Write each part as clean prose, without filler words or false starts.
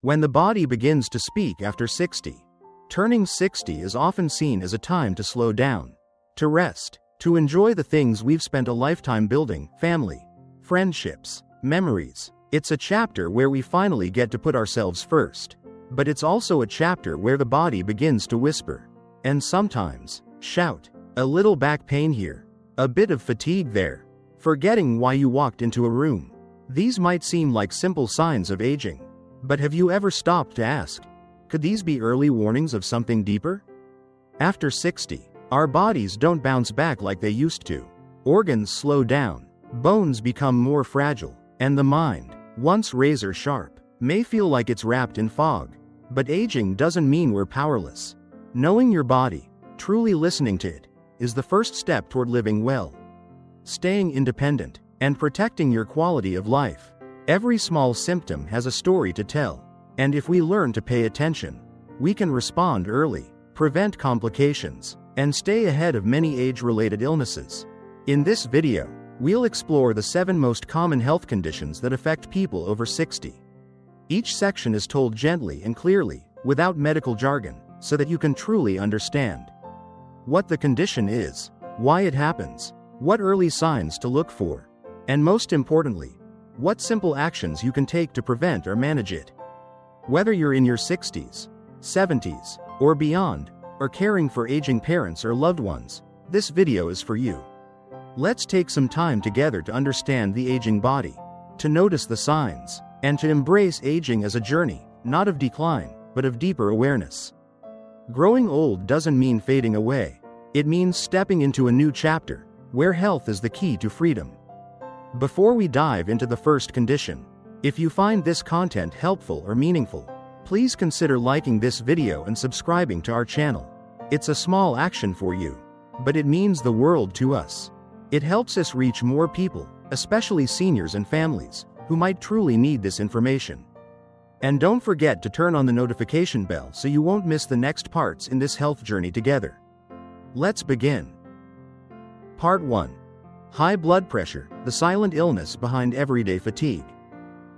When the body begins to speak after 60. Turning 60 is often seen as a time to slow down, to rest, to enjoy the things we've spent a lifetime building: family, friendships, memories. It's a chapter where we finally get to put ourselves first. But it's also a chapter where the body begins to whisper, and sometimes shout. A little back pain here, a bit of fatigue there, forgetting why you walked into a room. These might seem like simple signs of aging. But have you ever stopped to ask, could these be early warnings of something deeper? After 60, our bodies don't bounce back like they used to. Organs slow down, bones become more fragile, and the mind, once razor sharp, may feel like it's wrapped in fog. But aging doesn't mean we're powerless. Knowing your body, truly listening to it, is the first step toward living well, staying independent, and protecting your quality of life. Every small symptom has a story to tell, and if we learn to pay attention, we can respond early, prevent complications, and stay ahead of many age-related illnesses. In this video, we'll explore the 7 most common health conditions that affect people over 60. Each section is told gently and clearly, without medical jargon, so that you can truly understand what the condition is, why it happens, what early signs to look for, and most importantly, what simple actions you can take to prevent or manage it. Whether you're in your 60s, 70s, or beyond, or caring for aging parents or loved ones, this video is for you. Let's take some time together to understand the aging body, to notice the signs, and to embrace aging as a journey, not of decline, but of deeper awareness. Growing old doesn't mean fading away. It means stepping into a new chapter, where health is the key to freedom. Before we dive into the first condition, if you find this content helpful or meaningful, please consider liking this video and subscribing to our channel. It's a small action for you, but it means the world to us. It helps us reach more people, especially seniors and families, who might truly need this information. And don't forget to turn on the notification bell so you won't miss the next parts in this health journey together. Let's begin. Part 1. High blood pressure, the silent illness behind everyday fatigue.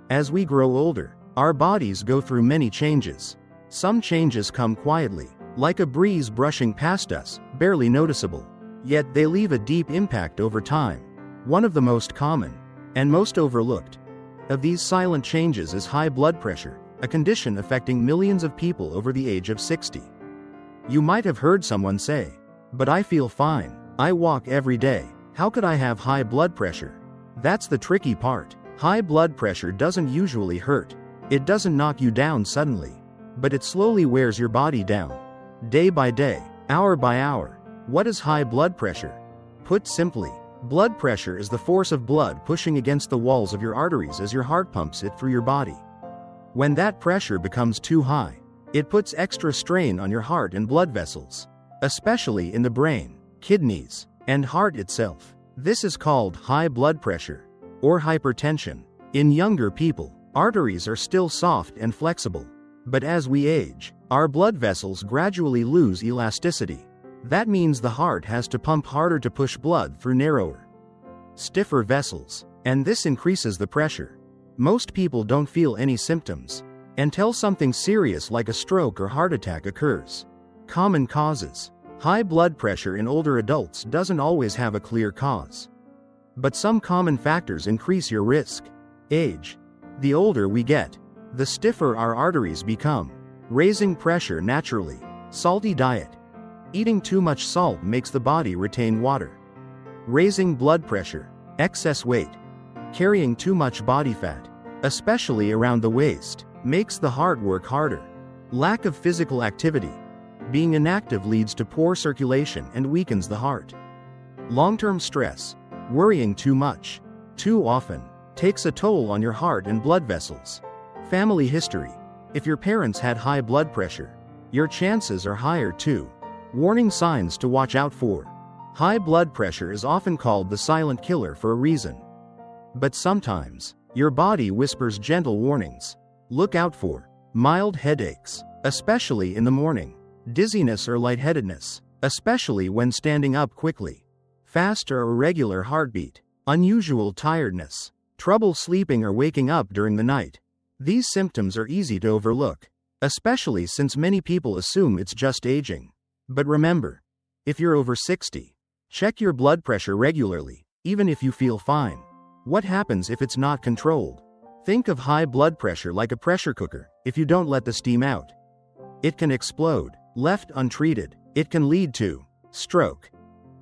As we grow older, our bodies go through many changes. Some changes come quietly, like a breeze brushing past us, barely noticeable. Yet they leave a deep impact over time. One of the most common, and most overlooked, of these silent changes is high blood pressure, a condition affecting millions of people over the age of 60. You might have heard someone say, "But I feel fine, I walk every day. How could I have high blood pressure?" That's the tricky part. High blood pressure doesn't usually hurt. It doesn't knock you down suddenly. But it slowly wears your body down. Day by day, hour by hour. What is high blood pressure? Put simply, blood pressure is the force of blood pushing against the walls of your arteries as your heart pumps it through your body. When that pressure becomes too high, it puts extra strain on your heart and blood vessels, especially in the brain, kidneys, and heart itself. This is called high blood pressure, or hypertension. In younger people, arteries are still soft and flexible. But as we age, our blood vessels gradually lose elasticity. That means the heart has to pump harder to push blood through narrower, stiffer vessels, and this increases the pressure. Most people don't feel any symptoms until something serious like a stroke or heart attack occurs. Common causes. High blood pressure in older adults doesn't always have a clear cause. But some common factors increase your risk. Age. The older we get, the stiffer our arteries become, raising pressure naturally. Salty diet. Eating too much salt makes the body retain water. Raising blood pressure. Excess weight. Carrying too much body fat, especially around the waist, makes the heart work harder. Lack of physical activity. Being inactive leads to poor circulation and weakens the heart. Long-term stress, worrying too much, too often, takes a toll on your heart and blood vessels. Family history. If your parents had high blood pressure, your chances are higher too. Warning signs to watch out for. High blood pressure is often called the silent killer for a reason. But sometimes, your body whispers gentle warnings. Look out for mild headaches, especially in the morning. Dizziness or lightheadedness, especially when standing up quickly. Fast or irregular heartbeat. Unusual tiredness. Trouble sleeping or waking up during the night. These symptoms are easy to overlook, especially since many people assume it's just aging. But remember, if you're over 60, check your blood pressure regularly, even if you feel fine. What happens if it's not controlled? Think of high blood pressure like a pressure cooker. If you don't let the steam out, it can explode. Left untreated, it can lead to stroke.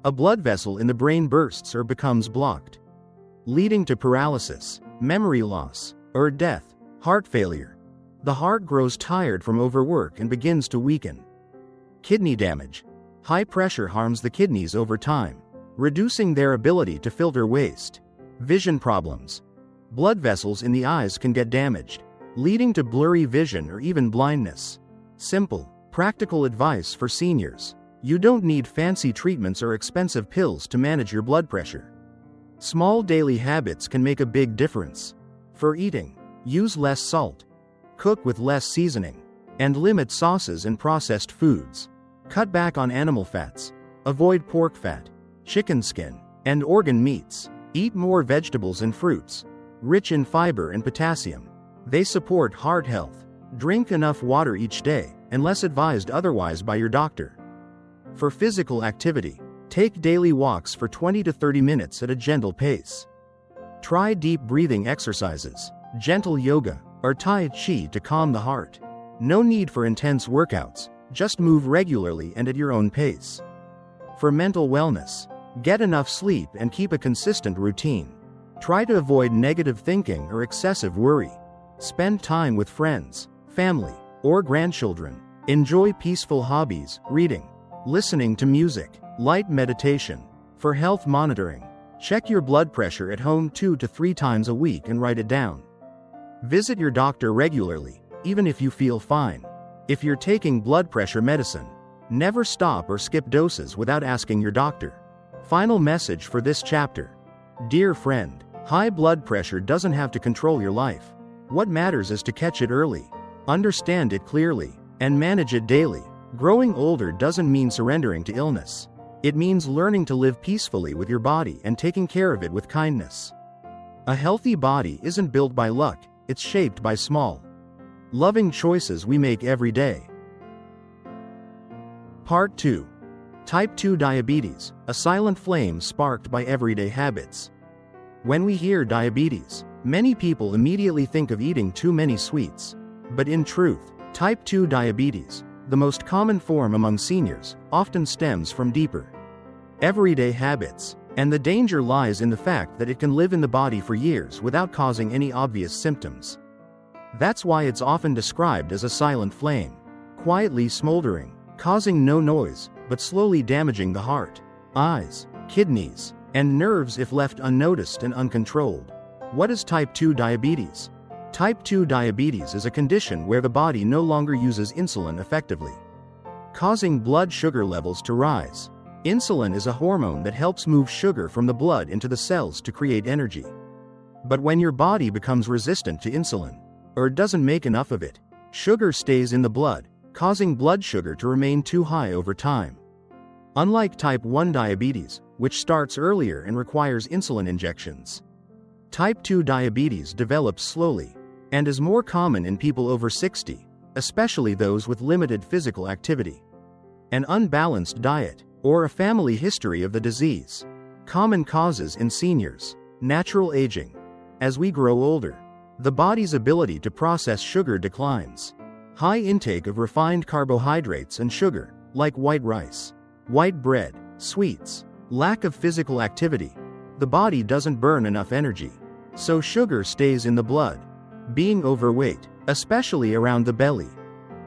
A blood vessel in the brain bursts or becomes blocked, leading to paralysis, memory loss, or death. Heart failure. The heart grows tired from overwork and begins to weaken. Kidney damage. High pressure harms the kidneys over time, reducing their ability to filter waste. Vision problems. Blood vessels in the eyes can get damaged, leading to blurry vision or even blindness. Simple, practical advice for seniors. You don't need fancy treatments or expensive pills to manage your blood pressure. Small daily habits can make a big difference. For eating, use less salt, cook with less seasoning, and limit sauces and processed foods. Cut back on animal fats. Avoid pork fat, chicken skin, and organ meats. Eat more vegetables and fruits, rich in fiber and potassium. They support heart health. Drink enough water each day, unless advised otherwise by your doctor. For physical activity, take daily walks for 20 to 30 minutes at a gentle pace. Try deep breathing exercises, gentle yoga, or Tai Chi to calm the heart. No need for intense workouts, just move regularly and at your own pace. For mental wellness, get enough sleep and keep a consistent routine. Try to avoid negative thinking or excessive worry. Spend time with friends, family, or grandchildren. Enjoy peaceful hobbies, reading, listening to music, light meditation. For health monitoring, check your blood pressure at home 2 to 3 times a week and write it down. Visit your doctor regularly, even if you feel fine. If you're taking blood pressure medicine, never stop or skip doses without asking your doctor. Final message for this chapter. Dear friend, high blood pressure doesn't have to control your life. What matters is to catch it early, understand it clearly, and manage it daily. Growing older doesn't mean surrendering to illness. It means learning to live peacefully with your body and taking care of it with kindness. A healthy body isn't built by luck, it's shaped by small, loving choices we make every day. Part 2. Type 2 diabetes, a silent flame sparked by everyday habits. When we hear diabetes, many people immediately think of eating too many sweets. But in truth, type 2 diabetes, the most common form among seniors, often stems from deeper, everyday habits, and the danger lies in the fact that it can live in the body for years without causing any obvious symptoms. That's why it's often described as a silent flame, quietly smoldering, causing no noise, but slowly damaging the heart, eyes, kidneys, and nerves if left unnoticed and uncontrolled. What is type 2 diabetes? Type 2 diabetes is a condition where the body no longer uses insulin effectively, causing blood sugar levels to rise. Insulin is a hormone that helps move sugar from the blood into the cells to create energy. But when your body becomes resistant to insulin, or doesn't make enough of it, sugar stays in the blood, causing blood sugar to remain too high over time. Unlike type 1 diabetes, which starts earlier and requires insulin injections, type 2 diabetes develops slowly, and is more common in people over 60, especially those with limited physical activity, an unbalanced diet, or a family history of the disease. Common causes in seniors. Natural aging. As we grow older, the body's ability to process sugar declines. High intake of refined carbohydrates and sugar, like white rice, white bread, sweets. Lack of physical activity. The body doesn't burn enough energy, so sugar stays in the blood. Being overweight, especially around the belly.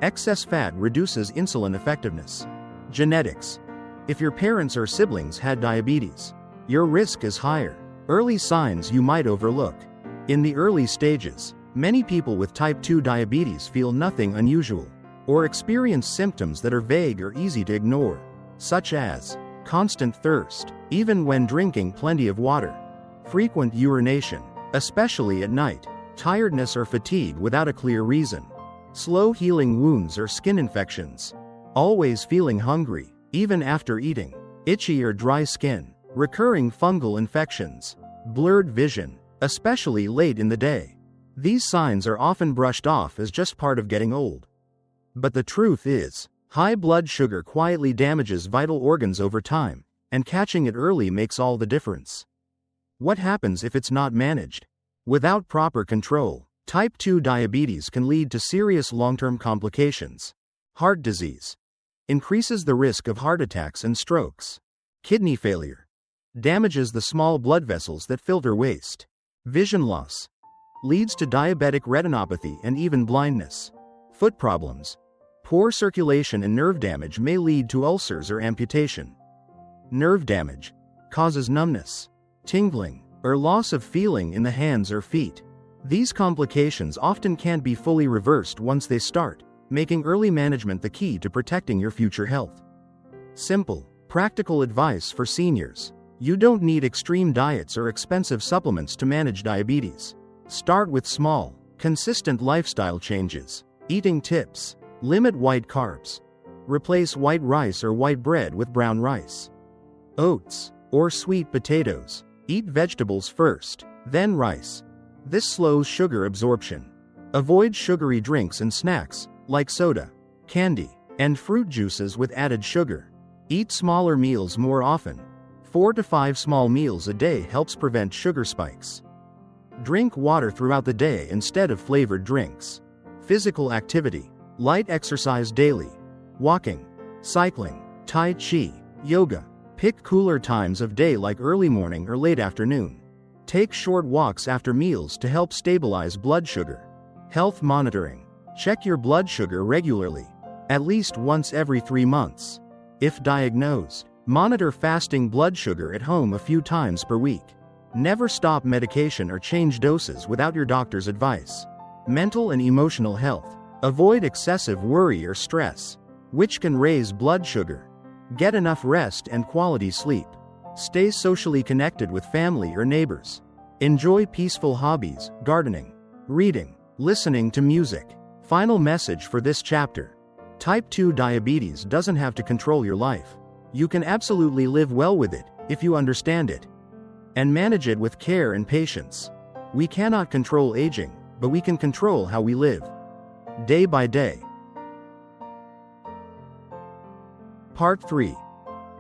Excess fat reduces insulin effectiveness. Genetics. If your parents or siblings had diabetes, your risk is higher. Early signs you might overlook. In the early stages, many people with type 2 diabetes feel nothing unusual, or experience symptoms that are vague or easy to ignore, such as constant thirst, even when drinking plenty of water, frequent urination, especially at night, tiredness or fatigue without a clear reason, slow healing wounds or skin infections, always feeling hungry, even after eating, itchy or dry skin, recurring fungal infections, blurred vision, especially late in the day, These signs are often brushed off as just part of getting old. But the truth is, high blood sugar quietly damages vital organs over time, and catching it early makes all the difference. What happens if it's not managed? Without proper control, type 2 diabetes can lead to serious long-term complications. Heart disease increases the risk of heart attacks and strokes. Kidney failure damages the small blood vessels that filter waste. Vision loss leads to diabetic retinopathy and even blindness. Foot problems, poor circulation and nerve damage may lead to ulcers or amputation. Nerve damage causes numbness, tingling, or loss of feeling in the hands or feet. These complications often can't be fully reversed once they start, making early management the key to protecting your future health. Simple, practical advice for seniors. You don't need extreme diets or expensive supplements to manage diabetes. Start with small, consistent lifestyle changes. Eating tips: limit white carbs. Replace white rice or white bread with brown rice. Oats or sweet potatoes. Eat vegetables first, then rice. This slows sugar absorption. Avoid sugary drinks and snacks, like soda, candy, and fruit juices with added sugar. Eat smaller meals more often. 4 to 5 small meals a day helps prevent sugar spikes. Drink water throughout the day instead of flavored drinks. Physical activity: light exercise daily. Walking, cycling, tai chi, yoga. Pick cooler times of day like early morning or late afternoon. Take short walks after meals to help stabilize blood sugar. Health monitoring: check your blood sugar regularly, at least once every 3 months. If diagnosed, monitor fasting blood sugar at home a few times per week. Never stop medication or change doses without your doctor's advice. Mental and emotional health: avoid excessive worry or stress, which can raise blood sugar. Get enough rest and quality sleep. Stay socially connected with family or neighbors. Enjoy peaceful hobbies, gardening, reading, listening to music. Final message for this chapter: type 2 diabetes doesn't have to control your life. You can absolutely live well with it, if you understand it, and manage it with care and patience. We cannot control aging, but we can control how we live, day by day. Part 3.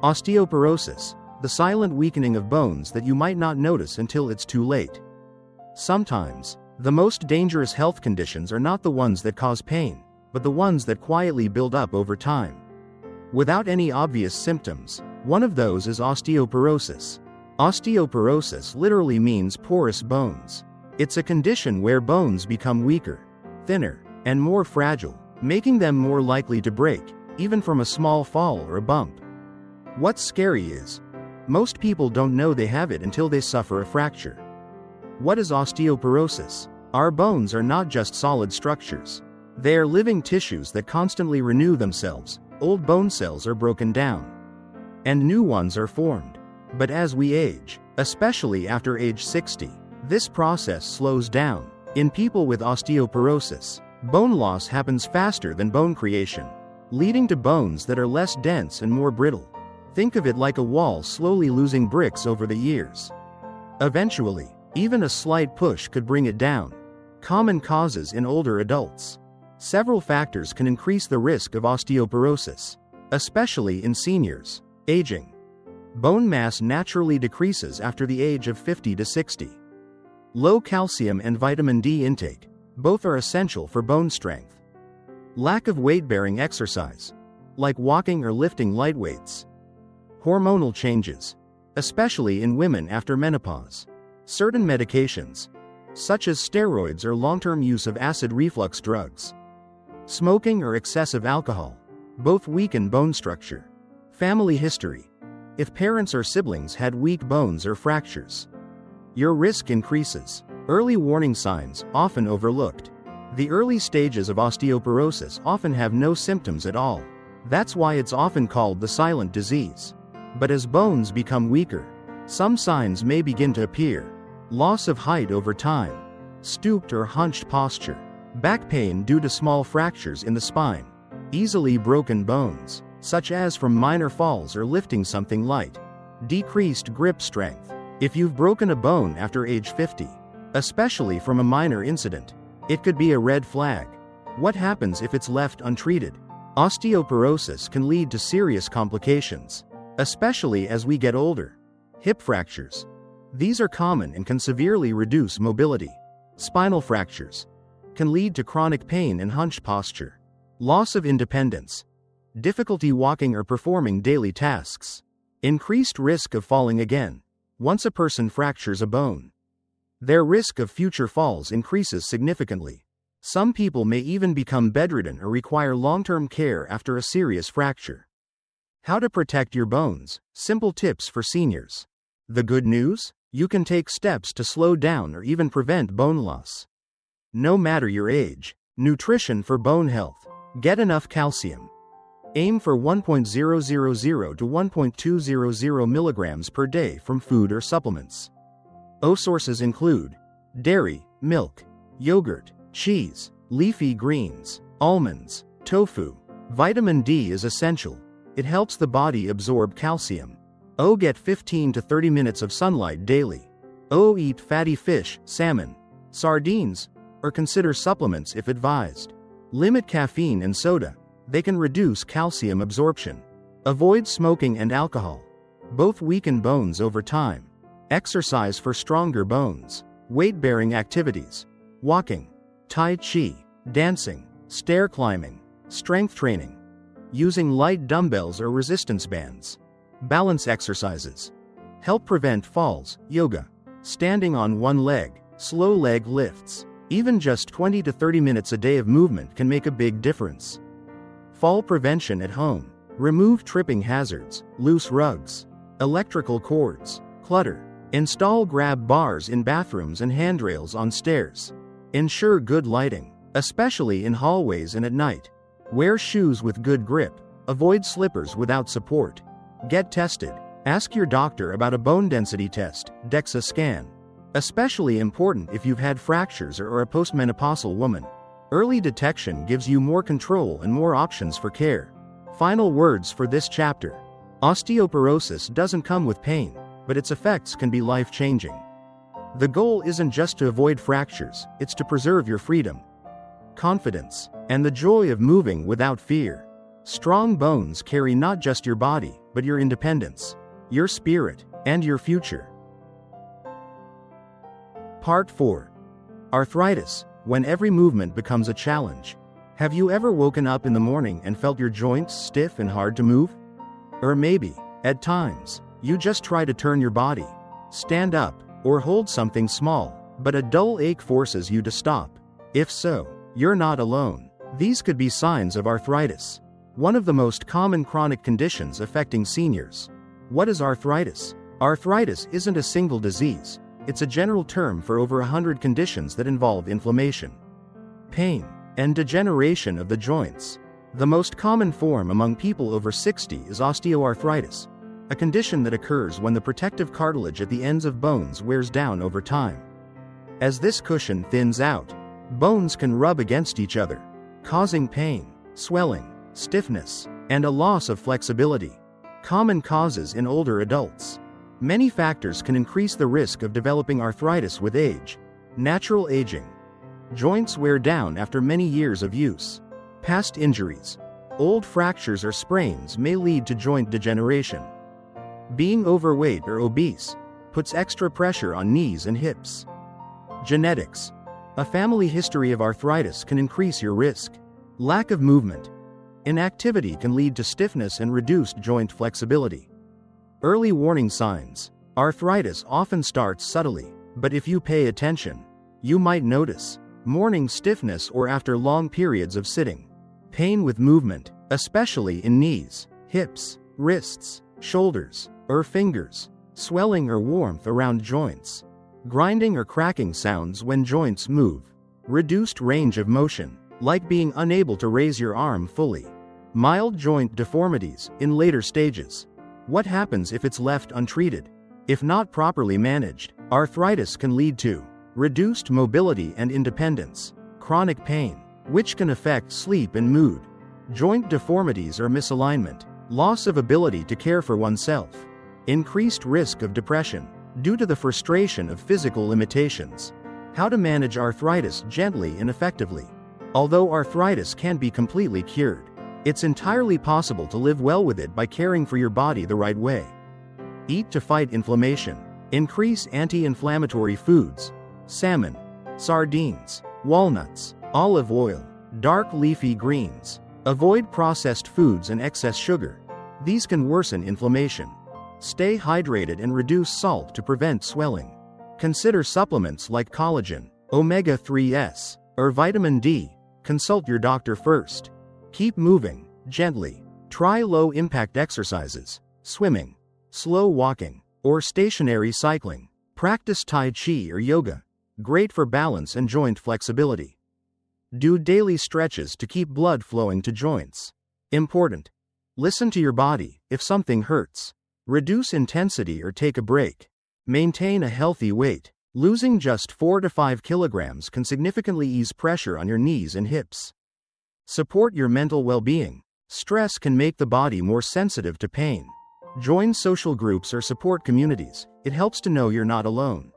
Osteoporosis, the silent weakening of bones that you might not notice until it's too late. Sometimes, the most dangerous health conditions are not the ones that cause pain, but the ones that quietly build up over time. Without any obvious symptoms, one of those is osteoporosis. Osteoporosis literally means porous bones. It's a condition where bones become weaker, thinner, and more fragile, making them more likely to break, even from a small fall or a bump. What's scary is, most people don't know they have it until they suffer a fracture. What is osteoporosis? Our bones are not just solid structures. They are living tissues that constantly renew themselves. Old bone cells are broken down, and new ones are formed. But as we age, especially after age 60, this process slows down. In people with osteoporosis, bone loss happens faster than bone creation, leading to bones that are less dense and more brittle. Think of it like a wall slowly losing bricks over the years. Eventually, even a slight push could bring it down. Common causes in older adults. Several factors can increase the risk of osteoporosis, especially in seniors. Aging. Bone mass naturally decreases after the age of 50 to 60. Low calcium and vitamin D intake. Both are essential for bone strength. Lack of weight-bearing exercise, like walking or lifting light weights. Hormonal changes, especially in women after menopause. Certain medications, such as steroids or long-term use of acid reflux drugs. Smoking or excessive alcohol, both weaken bone structure. Family history. If parents or siblings had weak bones or fractures, your risk increases. Early warning signs, often overlooked. The early stages of osteoporosis often have no symptoms at all. That's why it's often called the silent disease. But as bones become weaker, some signs may begin to appear. Loss of height over time, stooped or hunched posture, back pain due to small fractures in the spine, easily broken bones, such as from minor falls or lifting something light, decreased grip strength. If you've broken a bone after age 50, especially from a minor incident. It could be a red flag. What happens if it's left untreated? Osteoporosis can lead to serious complications, especially as we get older. Hip fractures. These are common and can severely reduce mobility. Spinal fractures can lead to chronic pain and hunched posture. Loss of independence. Difficulty walking or performing daily tasks. Increased risk of falling again. Once a person fractures a bone, their risk of future falls increases significantly. Some people may even become bedridden or require long-term care after a serious fracture. How to protect your bones. Simple tips for seniors. The good news? You can take steps to slow down or even prevent bone loss. No matter your age. Nutrition for bone health. Get enough calcium. Aim for 1.000 to 1.200 milligrams per day from food or supplements. Sources include dairy, milk, yogurt, cheese, leafy greens, almonds, tofu. Vitamin D is essential. It helps the body absorb calcium. Get 15 to 30 minutes of sunlight daily. Eat fatty fish, salmon, sardines, or consider supplements if advised. Limit caffeine and soda. They can reduce calcium absorption. Avoid smoking and alcohol. Both weaken bones over time. Exercise for stronger bones. Weight-bearing activities. Walking, tai chi, dancing, stair climbing, strength training. Using light dumbbells or resistance bands. Balance exercises. Help prevent falls. Yoga. Standing on one leg. Slow leg lifts. Even just 20 to 30 minutes a day of movement can make a big difference. Fall prevention at home. Remove tripping hazards, loose rugs, electrical cords, clutter. Install grab bars in bathrooms and handrails on stairs. Ensure good lighting, especially in hallways and at night. Wear shoes with good grip. Avoid slippers without support. Get tested. Ask your doctor about a bone density test, DEXA scan. Especially important if you've had fractures or are a postmenopausal woman. Early detection gives you more control and more options for care. Final words for this chapter. Osteoporosis doesn't come with pain, but its effects can be life-changing. The goal isn't just to avoid fractures, it's to preserve your freedom, confidence, and the joy of moving without fear. Strong bones carry not just your body, but your independence, your spirit, and your future. Part 4. Arthritis, when every movement becomes a challenge. Have you ever woken up in the morning and felt your joints stiff and hard to move? Or maybe, at times, you just try to turn your body, stand up, or hold something small, but a dull ache forces you to stop. If so, you're not alone. These could be signs of arthritis, one of the most common chronic conditions affecting seniors. What is arthritis? Arthritis isn't a single disease. It's a general term for over 100 conditions that involve inflammation, pain, and degeneration of the joints. The most common form among people over 60 is osteoarthritis, a condition that occurs when the protective cartilage at the ends of bones wears down over time. As this cushion thins out, bones can rub against each other, causing pain, swelling, stiffness, and a loss of flexibility. Common causes in older adults. Many factors can increase the risk of developing arthritis with age. Natural aging. Joints wear down after many years of use. Past injuries. Old fractures or sprains may lead to joint degeneration. Being overweight or obese puts extra pressure on knees and hips. Genetics. A family history of arthritis can increase your risk. Lack of movement. Inactivity can lead to stiffness and reduced joint flexibility. Early warning signs. Arthritis often starts subtly, but if you pay attention, you might notice morning stiffness or after long periods of sitting. Pain with movement, especially in knees, hips, wrists, shoulders, or fingers. Swelling or warmth around joints. Grinding or cracking sounds when joints move. Reduced range of motion, like being unable to raise your arm fully. Mild joint deformities in later stages. What happens if it's left untreated? If not properly managed, arthritis can lead to reduced mobility and independence, chronic pain, which can affect sleep and mood, joint deformities or misalignment, loss of ability to care for oneself, increased risk of depression due to the frustration of physical limitations, How to manage arthritis gently and effectively. Although arthritis can't be completely cured, it's entirely possible to live well with it by caring for your body the right way. Eat to fight inflammation. Increase anti-inflammatory foods: salmon, sardines, walnuts, olive oil, dark leafy greens. Avoid processed foods and excess sugar. These can worsen inflammation. Stay hydrated and reduce salt to prevent swelling. Consider supplements like collagen, omega-3s, or vitamin D. Consult your doctor first. Keep moving, gently. Try low-impact exercises: swimming, slow walking, or stationary cycling. Practice Tai Chi or yoga. Great for balance and joint flexibility. Do daily stretches to keep blood flowing to joints. Important. Listen to your body if something hurts. Reduce intensity or take a break. Maintain a healthy weight. Losing just 4 to 5 kilograms can significantly ease pressure on your knees and hips. Support your mental well-being. Stress can make the body more sensitive to pain. Join social groups or support communities. It helps to know you're not alone.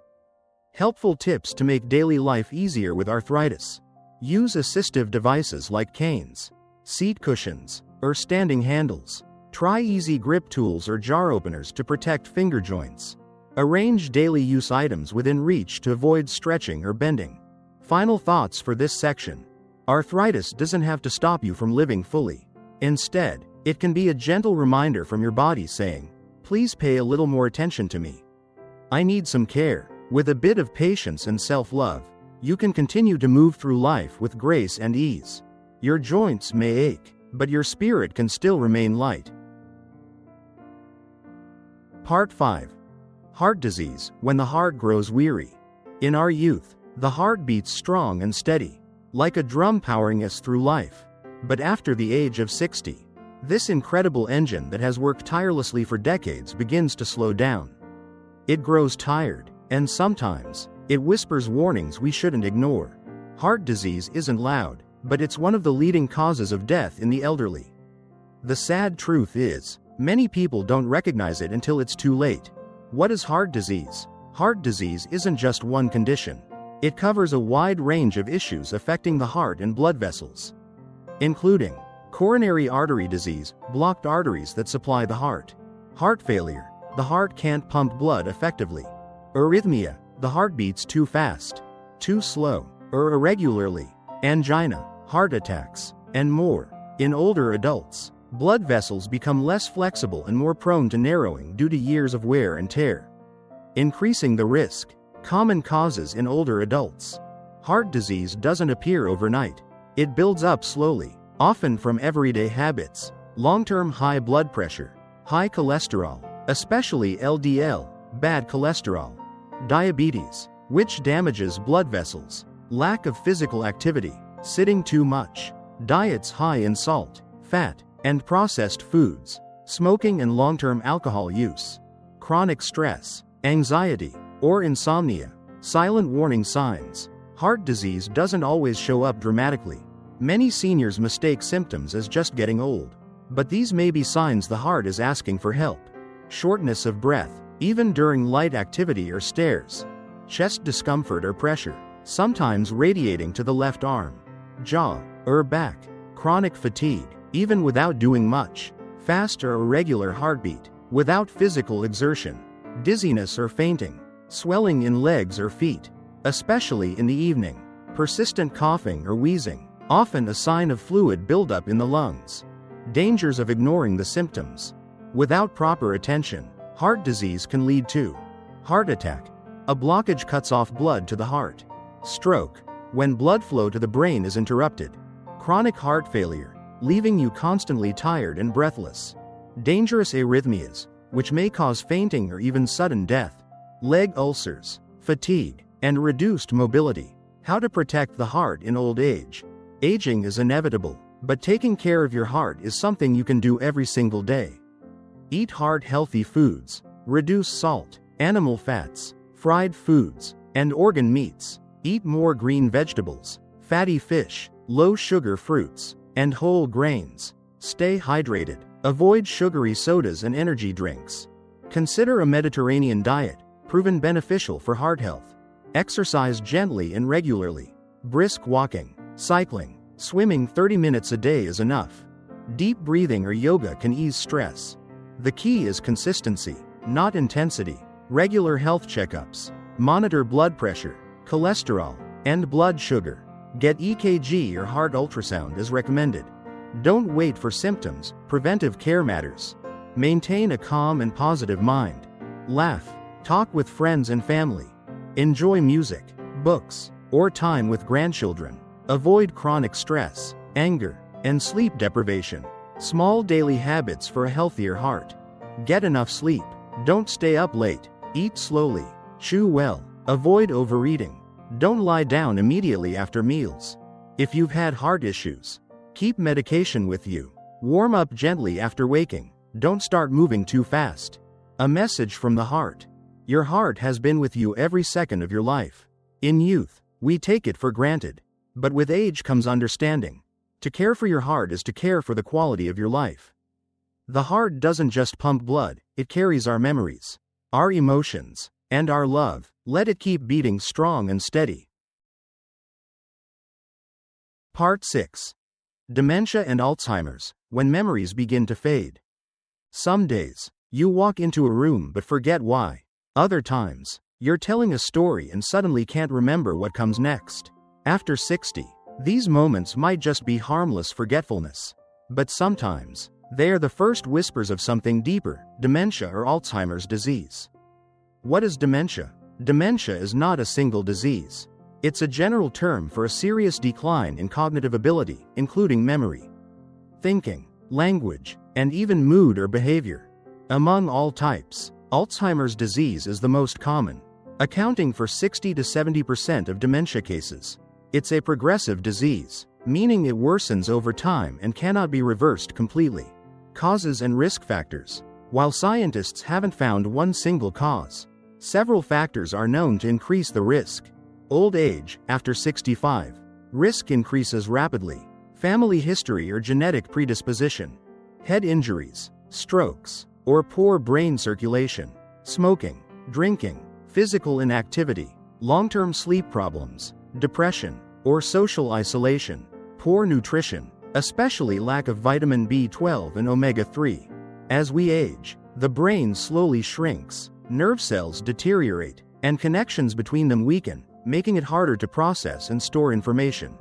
Helpful tips to make daily life easier with arthritis. Use assistive devices like canes, seat cushions, or standing handles. Try easy grip tools or jar openers to protect finger joints. Arrange daily use items within reach to avoid stretching or bending. Final thoughts for this section. Arthritis doesn't have to stop you from living fully. Instead, it can be a gentle reminder from your body saying, "Please pay a little more attention to me. I need some care." With a bit of patience and self-love, you can continue to move through life with grace and ease. Your joints may ache, but your spirit can still remain light. Part 5. Heart disease, when the heart grows weary. In our youth, the heart beats strong and steady, like a drum powering us through life. But after the age of 60, this incredible engine that has worked tirelessly for decades begins to slow down. It grows tired, and sometimes, it whispers warnings we shouldn't ignore. Heart disease isn't loud, but it's one of the leading causes of death in the elderly. The sad truth is, many people don't recognize it until it's too late. What is heart disease? Heart disease isn't just one condition. It covers a wide range of issues affecting the heart and blood vessels, including coronary artery disease, blocked arteries that supply the heart; heart failure, the heart can't pump blood effectively; arrhythmia, the heart beats too fast, too slow, or irregularly; angina, heart attacks, and more. In older adults, blood vessels become less flexible and more prone to narrowing due to years of wear and tear, increasing the risk. Common causes in older adults. Heart disease doesn't appear overnight. It builds up slowly, often from everyday habits: long-term high blood pressure, high cholesterol, especially LDL, bad cholesterol; diabetes, which damages blood vessels; lack of physical activity, sitting too much; diets high in salt, fat, and processed foods; smoking and long-term alcohol use; chronic stress, anxiety, or insomnia. Silent warning signs. Heart disease doesn't always show up dramatically. Many seniors mistake symptoms as just getting old. But these may be signs the heart is asking for help. Shortness of breath, even during light activity or stairs; chest discomfort or pressure, sometimes radiating to the left arm, jaw, or back; chronic fatigue, even without doing much; fast or irregular heartbeat, without physical exertion; dizziness or fainting; swelling in legs or feet, especially in the evening; persistent coughing or wheezing, often a sign of fluid buildup in the lungs; dangers of ignoring the symptoms. Without proper attention, heart disease can lead to heart attack. A blockage cuts off blood to the heart. Stroke, when blood flow to the brain is interrupted. Chronic heart failure, leaving you constantly tired and breathless. Dangerous arrhythmias, which may cause fainting or even sudden death. Leg ulcers, fatigue, and reduced mobility. How to protect the heart in old age. Aging is inevitable, but taking care of your heart is something you can do every single day. Eat heart-healthy foods. Reduce salt, animal fats, fried foods, and organ meats. Eat more green vegetables, fatty fish, low-sugar fruits, and whole grains. Stay hydrated. Avoid sugary sodas and energy drinks. Consider a Mediterranean diet, proven beneficial for heart health. Exercise gently and regularly. Brisk walking, cycling, swimming 30 minutes a day is enough. Deep breathing or yoga can ease stress. The key is consistency, not intensity. Regular health checkups. Monitor blood pressure, cholesterol, and blood sugar. Get EKG or heart ultrasound as recommended. Don't wait for symptoms, preventive care matters. Maintain a calm and positive mind. Laugh, talk with friends and family. Enjoy music, books, or time with grandchildren. Avoid chronic stress, anger, and sleep deprivation. Small daily habits for a healthier heart. Get enough sleep. Don't stay up late. Eat slowly. Chew well. Avoid overeating. Don't lie down immediately after meals. If you've had heart issues, keep medication with you. Warm up gently after waking. Don't start moving too fast. A message from the heart. Your heart has been with you every second of your life. In youth, we take it for granted. But with age comes understanding. To care for your heart is to care for the quality of your life. The heart doesn't just pump blood, it carries our memories, our emotions, and our love. Let it keep beating strong and steady. Part 6. Dementia and Alzheimer's, when memories begin to fade. Some days, you walk into a room but forget why. Other times, you're telling a story and suddenly can't remember what comes next. After 60, these moments might just be harmless forgetfulness. But sometimes, they are the first whispers of something deeper, dementia or Alzheimer's disease. What is dementia? Dementia is not a single disease. It's a general term for a serious decline in cognitive ability, including memory, thinking, language, and even mood or behavior. Among all types, Alzheimer's disease is the most common, accounting for 60 to 70% of dementia cases. It's a progressive disease, meaning it worsens over time and cannot be reversed completely. Causes and risk factors. While scientists haven't found one single cause, several factors are known to increase the risk. Old age, after 65. Risk increases rapidly. Family history or genetic predisposition. Head injuries, strokes, or poor brain circulation. Smoking, drinking, physical inactivity, long-term sleep problems, depression, or social isolation. Poor nutrition, especially lack of vitamin B12 and omega-3. As we age, the brain slowly shrinks, nerve cells deteriorate, and connections between them weaken, making it harder to process and store information.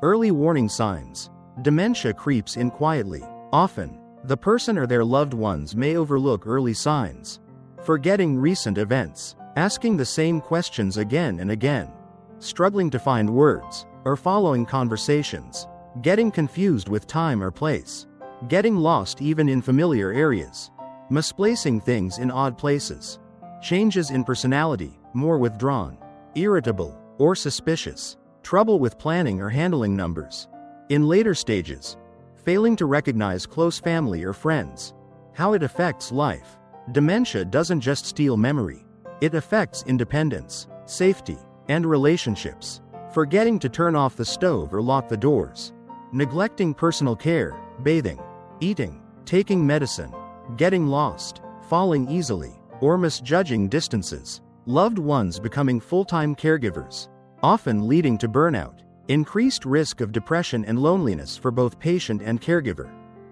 Early warning signs. Dementia creeps in quietly. Often, the person or their loved ones may overlook early signs. Forgetting recent events, asking the same questions again and again, struggling to find words, or following conversations, getting confused with time or place, getting lost even in familiar areas, misplacing things in odd places, changes in personality, more withdrawn, irritable, or suspicious, trouble with planning or handling numbers. In later stages, failing to recognize close family or friends. How it affects life. Dementia doesn't just steal memory. It affects independence, safety, and relationships. Forgetting to turn off the stove or lock the doors. Neglecting personal care, bathing, eating, taking medicine, getting lost, falling easily, or misjudging distances. Loved ones becoming full-time caregivers, often leading to burnout. Increased risk of depression and loneliness for both patient and caregiver.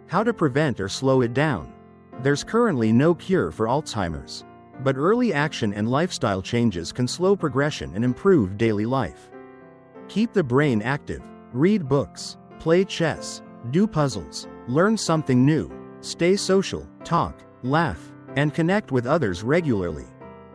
How to prevent or slow it down. There's currently no cure for Alzheimer's, but early action and lifestyle changes can slow progression and improve daily life. Keep the brain active. Read books, play chess, do puzzles, learn something new, stay social, talk, laugh, and connect with others regularly.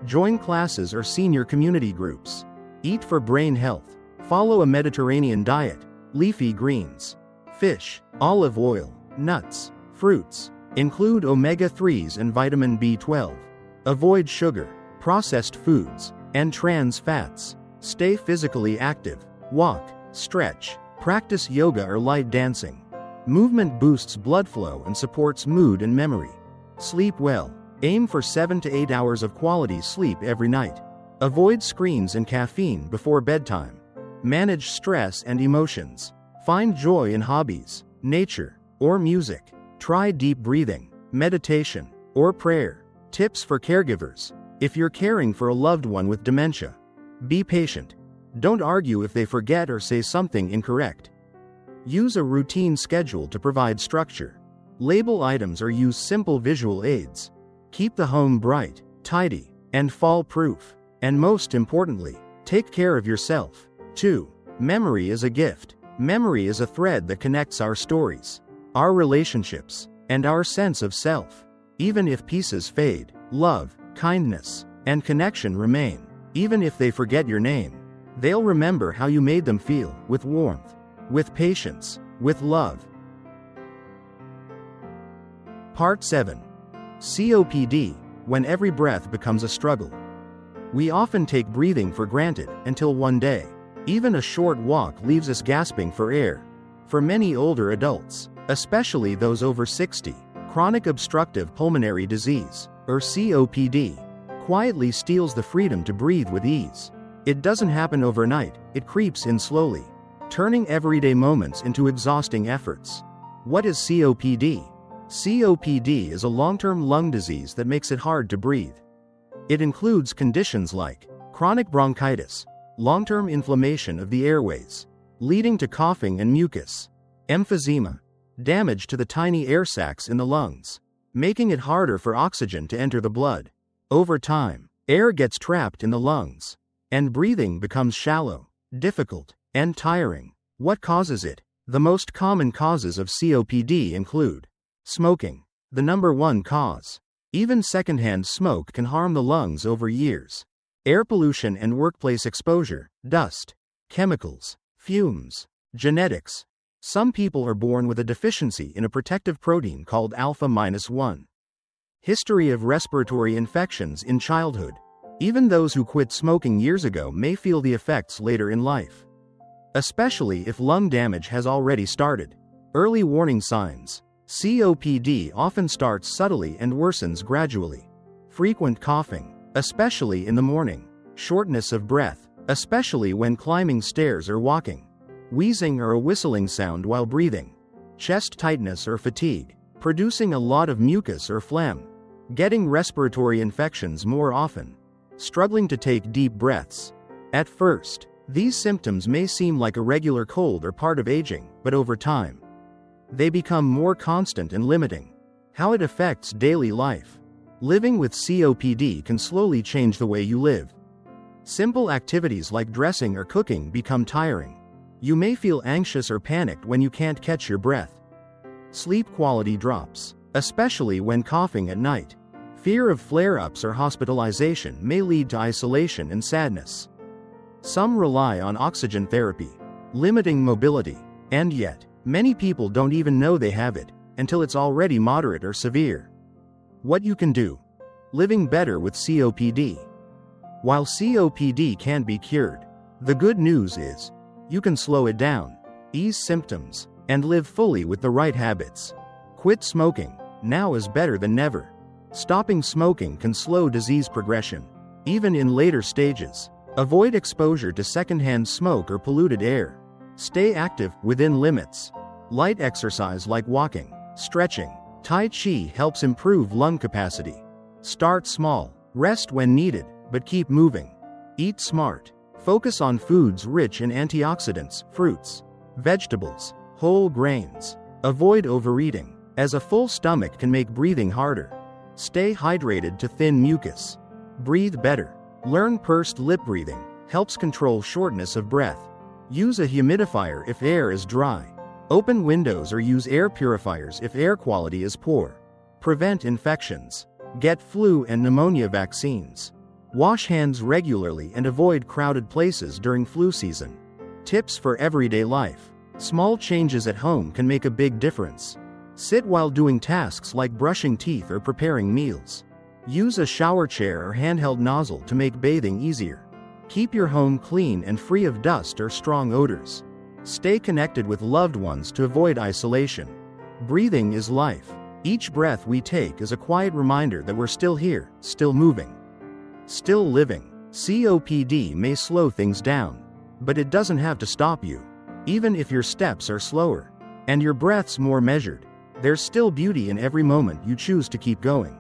Join classes or senior community groups. Eat for brain health. Follow a Mediterranean diet, leafy greens, fish, olive oil, nuts, fruits. Include omega-3s and vitamin B12. Avoid sugar, processed foods, and trans fats. Stay physically active. Walk, stretch, practice yoga or light dancing. Movement boosts blood flow and supports mood and memory. Sleep well. Aim for 7 to 8 hours of quality sleep every night. Avoid screens and caffeine before bedtime. Manage stress and emotions. Find joy in hobbies, nature, or music. Try deep breathing, meditation, or prayer. Tips for caregivers. If you're caring for a loved one with dementia, Be patient. Don't argue if they forget or say something incorrect. Use a routine schedule to provide structure. Label items or use simple visual aids. Keep the home bright, tidy, and fall-proof. And most importantly, take care of yourself. 2. Memory is a gift. Memory is a thread that connects our stories, our relationships, and our sense of self. Even if pieces fade, love, kindness, and connection remain. Even if they forget your name, they'll remember how you made them feel, with warmth, with patience, with love. Part 7. COPD, when every breath becomes a struggle. We often take breathing for granted until one day, even a short walk leaves us gasping for air. For many older adults, especially those over 60, chronic obstructive pulmonary disease, or COPD, quietly steals the freedom to breathe with ease. It doesn't happen overnight, it creeps in slowly, turning everyday moments into exhausting efforts. What is COPD? COPD is a long-term lung disease that makes it hard to breathe. It includes conditions like chronic bronchitis, long-term inflammation of the airways, leading to coughing and mucus, emphysema, damage to the tiny air sacs in the lungs, making it harder for oxygen to enter the blood. Over time, air gets trapped in the lungs, and breathing becomes shallow, difficult, and tiring. What causes it? The most common causes of COPD include smoking, the number one cause. Even secondhand smoke can harm the lungs over years. Air pollution and workplace exposure, dust, chemicals, fumes, genetics. Some people are born with a deficiency in a protective protein called alpha-1. History of respiratory infections in childhood. Even those who quit smoking years ago may feel the effects later in life, especially if lung damage has already started. Early warning signs. COPD often starts subtly and worsens gradually. Frequent coughing, especially in the morning. Shortness of breath, especially when climbing stairs or walking. Wheezing or a whistling sound while breathing. Chest tightness or fatigue, producing a lot of mucus or phlegm. Getting respiratory infections more often. Struggling to take deep breaths. At first, these symptoms may seem like a regular cold or part of aging, but over time, they become more constant and limiting. How it affects daily life. Living with COPD can slowly change the way you live. Simple activities like dressing or cooking become tiring. You may feel anxious or panicked when you can't catch your breath. Sleep quality drops, especially when coughing at night. Fear of flare-ups or hospitalization may lead to isolation and sadness. Some rely on oxygen therapy, limiting mobility, and yet, many people don't even know they have it until it's already moderate or severe. What you can do. Living better with COPD. While COPD can be cured, the good news is, you can slow it down, ease symptoms, and live fully with the right habits. Quit smoking. Now is better than never. Stopping smoking can slow disease progression, even in later stages. Avoid exposure to secondhand smoke or polluted air. Stay active within limits. Light exercise like walking, stretching, Tai Chi helps improve lung capacity. Start small, rest when needed, but keep moving. Eat smart. Focus on foods rich in antioxidants, fruits, vegetables, whole grains. Avoid overeating, as a full stomach can make breathing harder. Stay hydrated to thin mucus. Breathe better. Learn pursed lip breathing, helps control shortness of breath. Use a humidifier if air is dry. Open windows or use air purifiers if air quality is poor. Prevent infections. Get flu and pneumonia vaccines. Wash hands regularly and avoid crowded places during flu season. Tips for everyday life. Small changes at home can make a big difference. Sit while doing tasks like brushing teeth or preparing meals. Use a shower chair or handheld nozzle to make bathing easier. Keep your home clean and free of dust or strong odors. Stay connected with loved ones to avoid isolation. Breathing is life. Each breath we take is a quiet reminder that we're still here, still moving, still living. COPD may slow things down, but it doesn't have to stop you. Even if your steps are slower and your breaths more measured, there's still beauty in every moment you choose to keep going.